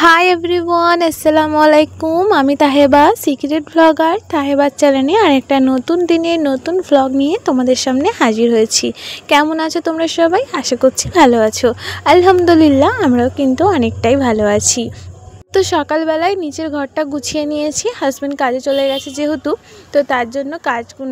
Hi everyone, আসসালামু আলাইকুম। আমি তাহেবা, সিক্রেট ব্লগার তাহেবার চ্যানেলে আরেকটা নতুন দিনের নতুন ভ্লগ নিয়ে তোমাদের সামনে হাজির হয়েছি। কেমন আছো তোমরা সবাই? আশা করছি ভালো আছো। আলহামদুলিল্লাহ, আমরাও কিন্তু অনেকটাই ভালো আছি। তো সকালবেলায় নিচের ঘরটা গুছিয়ে নিয়েছি। হাজব্যান্ড কাজে চলে গেছে যেহেতু, তো তার জন্য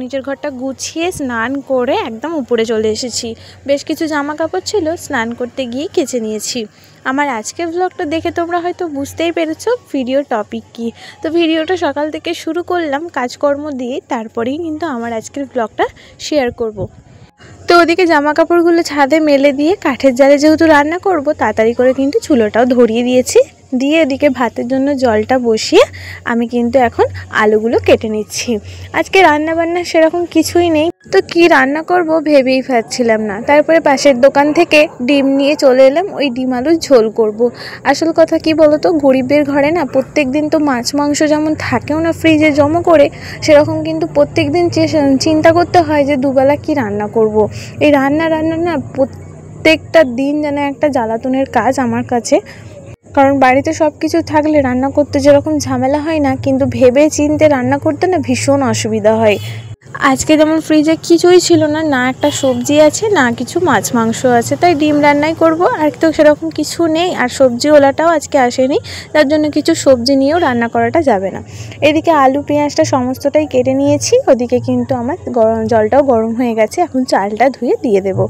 নিচের ঘরটা গুছিয়ে স্নান করে একদম উপরে চলে এসেছি। বেশ কিছু জামা কাপড় ছিল, স্নান করতে গিয়ে কেচে নিয়েছি। আমার আজকের ব্লগটা দেখে তোমরা হয়তো বুঝতেই পেরেছো ভিডিওর টপিক কী। তো ভিডিওটা সকাল থেকে শুরু করলাম কাজকর্ম দিয়ে, তারপরেই কিন্তু আমার আজকের ব্লগটা শেয়ার করব। তো ওদিকে জামা কাপড়গুলো ছাদে মেলে দিয়ে কাঠের জালে যেহেতু রান্না করব, তাড়াতাড়ি করে কিন্তু চুলোটাও ধরিয়ে দিয়েছি। দিয়ে এদিকে ভাতের জন্য জলটা বসিয়ে আমি কিন্তু এখন আলুগুলো কেটে নিচ্ছি। আজকে রান্না বান্না সেরকম কিছুই নেই, তো কি রান্না করব ভেবেই পাচ্ছিলাম না। তারপরে পাশের দোকান থেকে ডিম নিয়ে চলে এলাম, ওই ডিম আলুর ঝোল করব। আসল কথা কি বলো তো, গরিবের ঘরে না প্রত্যেক দিন তো মাছ মাংস যেমন থাকেও না ফ্রিজে জমা করে, সেরকম কিন্তু প্রত্যেক দিন চিন্তা করতে হয় যে দুবেলা কি রান্না করব। এই রান্না না প্রত্যেকটা দিন যেন একটা জ্বালাতনের কাজ আমার কাছে। কারণ বাড়িতে সব কিছু থাকলে রান্না করতে যেরকম ঝামেলা হয় না, কিন্তু ভেবে চিন্তে রান্না করতে না ভীষণ অসুবিধা হয়। আজকে যেমন ফ্রিজে কিছুই ছিল না, না একটা সবজি আছে না কিছু মাছ মাংস আছে, তাই ডিম রান্নাই করব। আর তো সেরকম কিছু নেই, আর সবজিওয়ালাটাও আজকে আসেনি, তার জন্য কিছু সবজি নিয়েও রান্না করাটা যাবে না। এদিকে আলু পেঁয়াজটা সমস্তটাই কেটে নিয়েছি। ওদিকে কিন্তু আমার জলটাও গরম হয়ে গেছে, এখন চালটা ধুয়ে দিয়ে দেবো।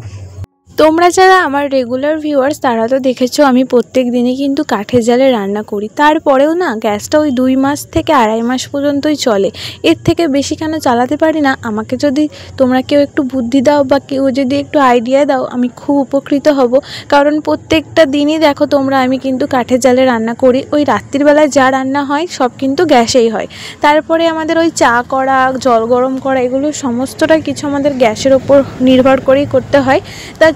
তোমরা যারা আমার রেগুলার ভিউয়ার্স তারা তো দেখেছো আমি প্রত্যেক দিনই কিন্তু কাঠের জালে রান্না করি। তারপরেও না গ্যাসটা ওই 2 মাস থেকে 2.5 মাস পর্যন্তই চলে, এর থেকে বেশি কেন চালাতে পারি না। আমাকে যদি তোমরা কেউ একটু বুদ্ধি দাও বা কেউ যদি একটু আইডিয়া দাও, আমি খুব উপকৃত হব। কারণ প্রত্যেকটা দিনই দেখো তোমরা আমি কিন্তু কাঠের জালে রান্না করি। ওই রাত্রিবেলায় যা রান্না হয় সব কিন্তু গ্যাসেই হয়। তারপরে আমাদের ওই চা করা, জল গরম করা, এগুলো সমস্তটা কিছু আমাদের গ্যাসের ওপর নির্ভর করেই করতে হয়।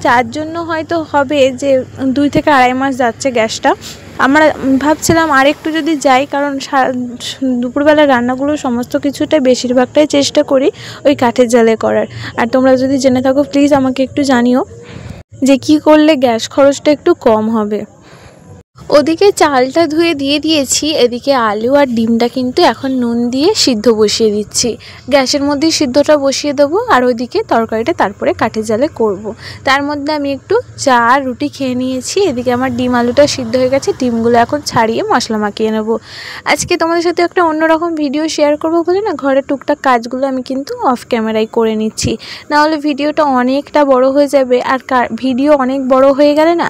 যার জন্য হয়তো হবে যে 2 থেকে 2.5 মাস যাচ্ছে গ্যাসটা। আমরা ভাবছিলাম আরেকটু যদি যাই, কারণ দুপুরবেলা রান্নাগুলো সমস্ত কিছুটাই বেশিরভাগটাই চেষ্টা করি ওই কাঠের জালে করার। আর তোমরা যদি জেনে থাকো প্লিজ আমাকে একটু জানিও যে কি করলে গ্যাস খরচটা একটু কম হবে। ওদিকে চালটা ধুয়ে দিয়ে দিয়েছি, এদিকে আলু আর ডিমটা কিন্তু এখন নুন দিয়ে সিদ্ধ বসিয়ে দিচ্ছি। গ্যাসের মধ্যেই সিদ্ধটা বসিয়ে দেবো, আর ওইদিকে তরকারিটা তারপরে কাঠের জালে করব। তার মধ্যে আমি একটু চা আর রুটি খেয়ে নিয়েছি। এদিকে আমার ডিম আলুটা সিদ্ধ হয়ে গেছে, ডিমগুলো এখন ছাড়িয়ে মশলা মাখিয়ে নেব। আজকে তোমাদের সাথে একটা অন্যরকম ভিডিও শেয়ার করব বলে না ঘরে টুকটাক কাজগুলো আমি কিন্তু অফ ক্যামেরায় করে নিচ্ছি, নাহলে ভিডিওটা অনেকটা বড় হয়ে যাবে। আর ভিডিও অনেক বড় হয়ে গেলে না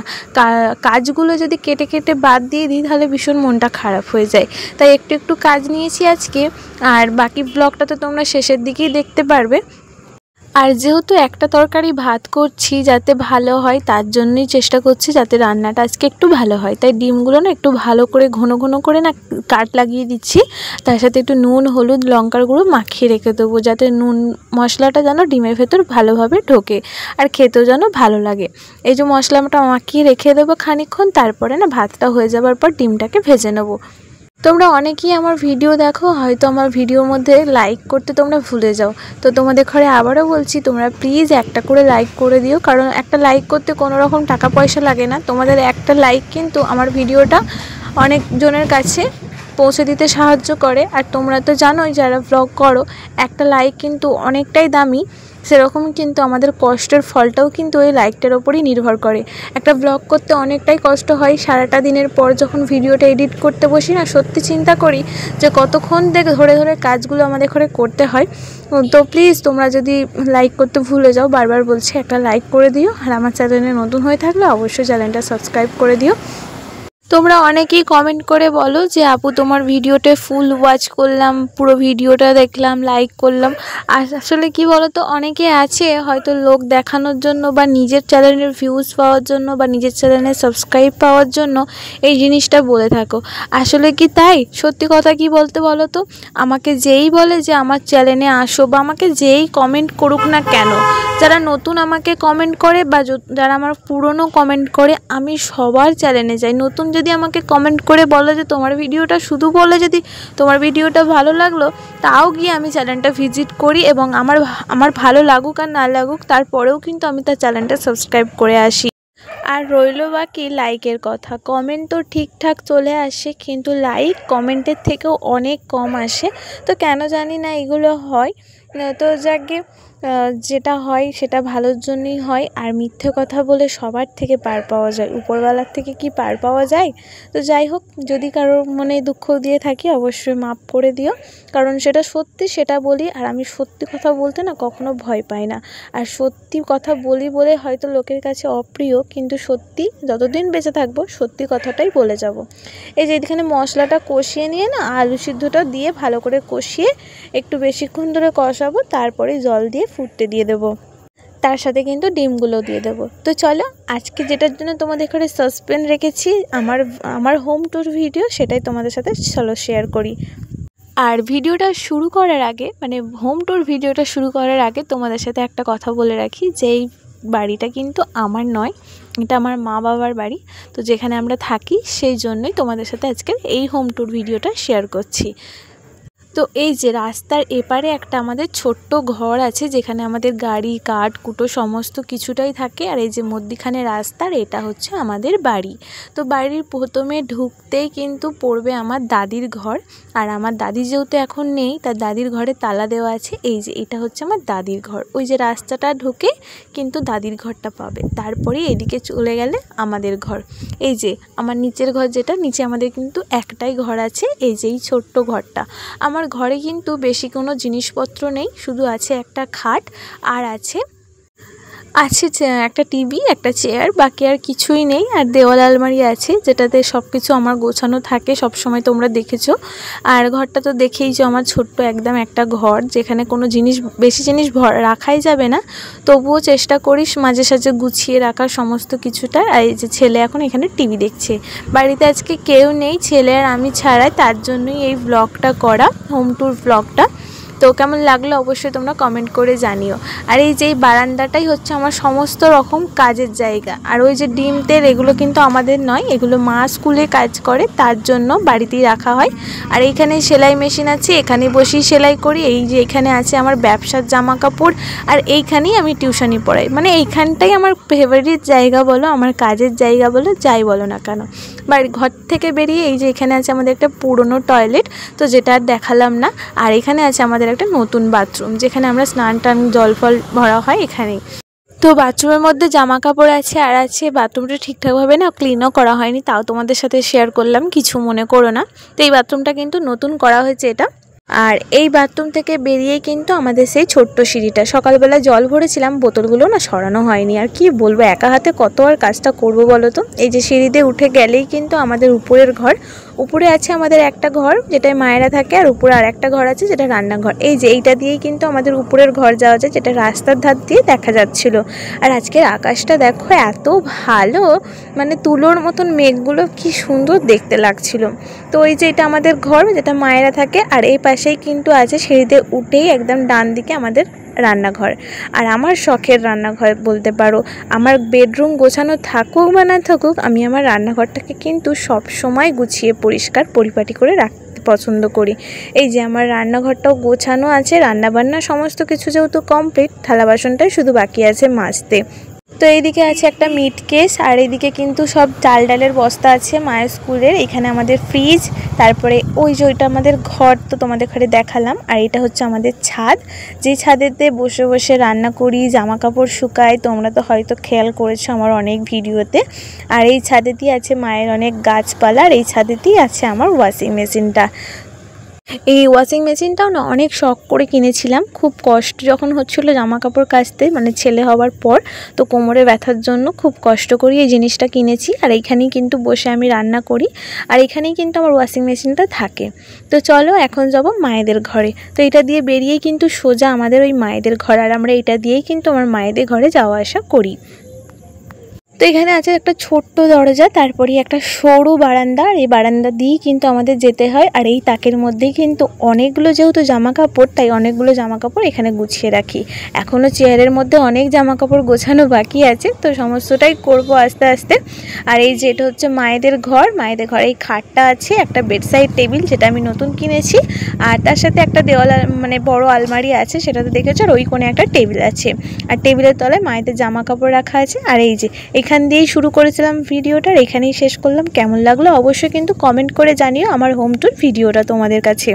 কাজগুলো যদি কেটে কেটে বাদ দিয়ে দিই তাহলে ভীষণ মনটা খারাপ হয়ে যায়। তাই একটু একটু কাজ নিয়েছি আজকে, আর বাকি ব্লগটা তো তোমরা শেষের দিকেই দেখতে পারবে। আর যেহেতু একটা তরকারি ভাত করছি যাতে ভালো হয়, তার জন্যই চেষ্টা করছি যাতে রান্নাটা আজকে একটু ভালো হয়। তাই ডিমগুলো না একটু ভালো করে ঘন ঘন করে না কাট লাগিয়ে দিচ্ছি, তার সাথে একটু নুন হলুদ লঙ্কার গুঁড়ো মাখিয়ে রেখে দেবো, যাতে নুন মশলাটা যেন ডিমের ভেতর ভালোভাবে ঢোকে আর খেতেও যেন ভালো লাগে। এই যে মশলাটা মাখিয়ে রেখে দেবো খানিকক্ষণ, তারপরে না ভাতটা হয়ে যাবার পর ডিমটাকে ভেজে নেবো। তোমরা অনেকেই আমার ভিডিও দেখো, হয়তো আমার ভিডিওর মধ্যে লাইক করতে তোমরা ভুলে যাও। তো তোমাদের ঘরে আবারও বলছি, তোমরা প্লিজ একটা করে লাইক করে দিও, কারণ একটা লাইক করতে কোনো রকম টাকা পয়সা লাগে না। তোমাদের একটা লাইক কিন্তু আমার ভিডিওটা অনেক জনের কাছে পৌঁছে দিতে সাহায্য করে। আর তোমরা তো জানোই যারা ব্লগ করো, একটা লাইক কিন্তু অনেকটাই দামি। সেরকম কিন্তু আমাদের কষ্টের ফলটাও কিন্তু ওই লাইকটার ওপরই নির্ভর করে। একটা ব্লগ করতে অনেকটাই কষ্ট হয়। সারাটা দিনের পর যখন ভিডিওটা এডিট করতে বসি না, সত্যি চিন্তা করি যে কতক্ষণ ধরে ধরে কাজগুলো আমাদের ঘরে করতে হয়। তো প্লিজ তোমরা যদি লাইক করতে ভুলে যাও, বারবার বলছি একটা লাইক করে দিও। আর আমার চ্যানেলে নতুন হয়ে থাকলে অবশ্যই চ্যানেলটা সাবস্ক্রাইব করে দিও। তোমরা অনেকেই কমেন্ট করে বলো যে আপু তোমার ভিডিওতে ফুল ওয়াচ করলাম, পুরো ভিডিওটা দেখলাম, লাইক করলাম। আর আসলে কি বলো তো, অনেকে আছে হয়তো লোক দেখানোর জন্য বা নিজের চ্যানেলের ভিউজ পাওয়ার জন্য বা নিজের চ্যানেলের সাবস্ক্রাইব পাওয়ার জন্য এই জিনিসটা বলে থাকো। আসলে কি তাই? সত্যি কথা কি বলতে বলো তো, আমাকে যেই বলে যে আমার চ্যানেলে আসো, বা আমাকে যেই কমেন্ট করুক না কেন, যারা নতুন আমাকে কমেন্ট করে বা যারা আমার পুরনো কমেন্ট করে, আমি সবার চ্যানেলে যাই। নতুন যদি আমাকে কমেন্ট করে বলো যে তোমার ভিডিওটা, শুধু বলে যদি তোমার ভিডিওটা ভালো লাগলো, তাও গিয়ে আমি চ্যানেলটা ভিজিট করি, এবং আমার ভালো লাগুক আর না লাগুক তারপরেও কিন্তু আমি তার চ্যানেলটা সাবস্ক্রাইব করে আসি। আর রইল বাকি লাইকের কথা। কমেন্ট তো ঠিকঠাক চলে আসে, কিন্তু লাইক কমেন্টের থেকেও অনেক কম আসে। তো কেন জানি না এগুলো হয়। তো যাকে যেটা হয় সেটা ভালোর জন্যই হয়। আর মিথ্যে কথা বলে সবার থেকে পার পাওয়া যায়, উপরওয়ালার থেকে কি পার পাওয়া যায়? তো যাই হোক, যদি কারোর মনে দুঃখ দিয়ে থাকি অবশ্যই মাফ করে দিও, কারণ সেটা সত্যি সেটা বলি। আর আমি সত্যি কথা বলতে না কখনো ভয় পাই না। আর সত্যি কথা বলি বলে হয়তো লোকের কাছে অপ্রিয়, কিন্তু সত্যি যতদিন বেঁচে থাকবো সত্যি কথাটাই বলে যাব। এই যে এখানে মশলাটা কষিয়ে নিয়ে না আলু সিদ্ধটা দিয়ে ভালো করে কষিয়ে একটু বেশিক্ষণ ধরে কষাবো, তারপরে জল দিয়ে ফুটতে দিয়ে দেবো। তার সাথে কিন্তু ডিমগুলো দিয়ে দেবো। তো চলো, আজকে যেটার জন্য তোমাদের ঘরে সাসপেন্স রেখেছি, আমার হোম ট্যুর ভিডিও, সেটাই তোমাদের সাথে চলো শেয়ার করি। আর ভিডিওটা শুরু করার আগে, মানে হোম ট্যুর ভিডিওটা শুরু করার আগে তোমাদের সাথে একটা কথা বলে রাখি, যে এই বাড়িটা কিন্তু আমার নয়, এটা আমার মা বাবার বাড়ি। তো যেখানে আমরা থাকি সেই জন্যই তোমাদের সাথে আজকে এই হোম ট্যুর ভিডিওটা শেয়ার করছি। তো এই যে রাস্তার এপারে একটা আমাদের ছোট্ট ঘর আছে, যেখানে আমাদের গাড়ি কাঠ কুটো সমস্ত কিছুটাই থাকে। আর এই যে মধ্যিখানে রাস্তার, এটা হচ্ছে আমাদের বাড়ি। তো বাড়ির প্রথমে ঢুকতেই কিন্তু পড়বে আমার দাদির ঘর। আর আমার দাদি যেহেতু এখন নেই, তার দাদির ঘরে তালা দেওয়া আছে। এই যে এটা হচ্ছে আমার দাদির ঘর। ওই যে রাস্তাটা ঢুকে কিন্তু দাদির ঘরটা পাবে, তারপরে এদিকে চলে গেলে আমাদের ঘর। এই যে আমার নিচের ঘর, যেটা নিচে আমাদের কিন্তু একটাই ঘর আছে, এই যে এই ছোট্ট ঘরটা। আমার ঘরে কিন্তু বেশি কোনো জিনিসপত্র নেই, শুধু আছে একটা খাট আর আছে একটা টিভি, একটা চেয়ার, বাকি আর কিছুই নেই। আর দেওয়াল আলমারি আছে, যেটাতে সব কিছু আমার গোছানো থাকে, সব সময় তোমরা দেখেছো। আর ঘরটা তো দেখেইছো, আমার ছোট্ট একদম একটা ঘর, যেখানে কোনো বেশি জিনিস রাখাই যাবে না, তবুও চেষ্টা করিস মাঝে সাঝে গুছিয়ে রাখার সমস্ত কিছুটা। আর এই যে ছেলে এখন এখানে টিভি দেখছে। বাড়িতে আজকে কেউ নেই, ছেলে আর আমি ছাড়াই, তার জন্যই এই ব্লগটা করা, হোম ট্যুর ব্লগটা। তো কেমন লাগলো অবশ্যই তোমরা কমেন্ট করে জানিও। আর এই যে বারান্দাটাই হচ্ছে আমার সমস্ত রকম কাজের জায়গা। আর ওই যে ডিম তেল, এগুলো কিন্তু আমাদের নয়, এগুলো মা স্কুলে কাজ করে, তার জন্য বাড়িতেই রাখা হয়। আর এইখানে সেলাই মেশিন আছে, এখানে বসেই সেলাই করি। এই যে এখানে আছে আমার ব্যবসার জামা কাপড়, আর এইখানেই আমি টিউশনি পড়াই। মানে এইখানটাই আমার ফেভারিট জায়গা বলো, আমার কাজের জায়গা বলো, যাই বলো না কেন। বাড়ি ঘর থেকে বেরিয়ে এই যে এখানে আছে আমাদের একটা পুরনো টয়লেট, তো যেটা আর দেখালাম না। আর এখানে আছে আমাদের একটা নতুন বাথরুম, যেখানে আমরা স্নান টান জল ফল ভরা হয় এখানেই। তো বাথরুমের মধ্যে জামা কাপড় আছে, আর আছে বাথরুমটা ঠিকঠাকভাবে না ক্লিনও করা হয়নি, তাও তোমাদের সাথে শেয়ার করলাম, কিছু মনে করো না। তো এই বাথরুমটা কিন্তু নতুন করা হয়েছে এটা। আর এই বাথরুম থেকে বেরিয়েই কিন্তু আমাদের সেই ছোট্ট সিঁড়িটা, সকালবেলা জল ভরেছিলাম, বোতলগুলো না সরানো হয়নি। আর কি বলবো, একা হাতে কত আর কাজটা করবো বলো তো। এই যে সিঁড়িতে উঠে গেলেই কিন্তু আমাদের উপরের ঘর। উপরে আছে আমাদের একটা ঘর, যেটায় মায়েরা থাকে, আর উপরে আর একটা ঘর আছে, যেটা রান্নাঘর। এই যে এইটা দিয়েই কিন্তু আমাদের উপরের ঘর যাওয়া যায়, যেটা রাস্তার ধার দিয়ে দেখা যাচ্ছিল। আর আজকের আকাশটা দেখো এত ভালো, মানে তুলোর মতন মেঘগুলো কি সুন্দর দেখতে লাগছিল। তো এই যে এটা আমাদের ঘর, যেটা মায়েরা থাকে। আর এই পাশেই কিন্তু আছে, সিঁড়িতে উঠেই একদম ডান দিকে আমাদের রান্নাঘর। আর আমার শখের রান্নাঘর বলতে পারো। আমার বেডরুম গোছানো থাকুক বা না থাকুক, আমি আমার রান্নাঘরটাকে কিন্তু সব সময় গুছিয়ে পরিষ্কার পরিপাটি করে রাখতে পছন্দ করি। এই যে আমার রান্নাঘরটাও গোছানো আছে, রান্নাবান্না সমস্ত কিছু যেহেতু কমপ্লিট, থালা বাসনটাই শুধু বাকি আছে মাজতে। তো এইদিকে আছে একটা মিট কেস, আর এইদিকে কিন্তু সব চাল ডালের বস্তা আছে মায়ের স্কুলের। এখানে আমাদের ফ্রিজ, তারপরে ওই যে ওইটা আমাদের ঘর, তো তোমাদের ঘরে দেখালাম। আর এটা হচ্ছে আমাদের ছাদ, যেই ছাদেতে বসে বসে রান্না করি, জামা কাপড় শুকাই, তোমরা তো হয়তো খেয়াল করেছো আমার অনেক ভিডিওতে। আর এই ছাদেতেই আছে মায়ের অনেক গাছপালা, আর এই ছাদেতেই আছে আমার ওয়াশিং মেশিনটা। এই ওয়াশিং মেশিনটাও না অনেক শখ করে কিনেছিলাম, খুব কষ্ট যখন হচ্ছিলো জামা কাপড় কাচতে, মানে ছেলে হওয়ার পর। তো কোমরে ব্যথার জন্য খুব কষ্ট করি এই জিনিসটা কিনেছি। আর এইখানেই কিন্তু বসে আমি রান্না করি, আর এখানেই কিন্তু আমার ওয়াশিং মেশিনটা থাকে। তো চলো এখন যাব মায়েদের ঘরে। তো এটা দিয়ে বেরিয়েই কিন্তু সোজা আমাদের ওই মায়েদের ঘর, আর আমরা এটা দিয়েই কিন্তু আমার মায়েদের ঘরে যাওয়া আসা করি। তো এখানে আছে একটা ছোট্ট দরজা, তারপরে একটা সরু বারান্দা, আর এই বারান্দা দিয়েই কিন্তু আমাদের যেতে হয়। আর এই তাকের মধ্যেই কিন্তু অনেকগুলো যেহেতু জামা কাপড়, তাই অনেকগুলো জামা কাপড় এখানে গুছিয়ে রাখি। এখনও চেয়ারের মধ্যে অনেক জামা কাপড় গোছানো বাকি আছে, তো সমস্তটাই করব আস্তে আস্তে। আর এই যে এটা হচ্ছে মায়েদের ঘর, মায়েদের ঘরে এই খাটটা আছে, একটা বেডসাইড টেবিল, যেটা আমি নতুন কিনেছি। আর তার সাথে একটা দেওয়াল, মানে বড় আলমারি আছে, সেটা তো দেখেছো। আর ওই কোণে একটা টেবিল আছে, আর টেবিলের তলায় মায়েদের জামা কাপড় রাখা আছে। আর এই যে এখান দিয়েই শুরু করেছিলাম ভিডিওটা, এখানেই শেষ করলাম। কেমন লাগলো অবশ্যই কিন্তু কমেন্ট করে জানিও আমার হোম ট্যুর ভিডিওটা তোমাদের কাছে।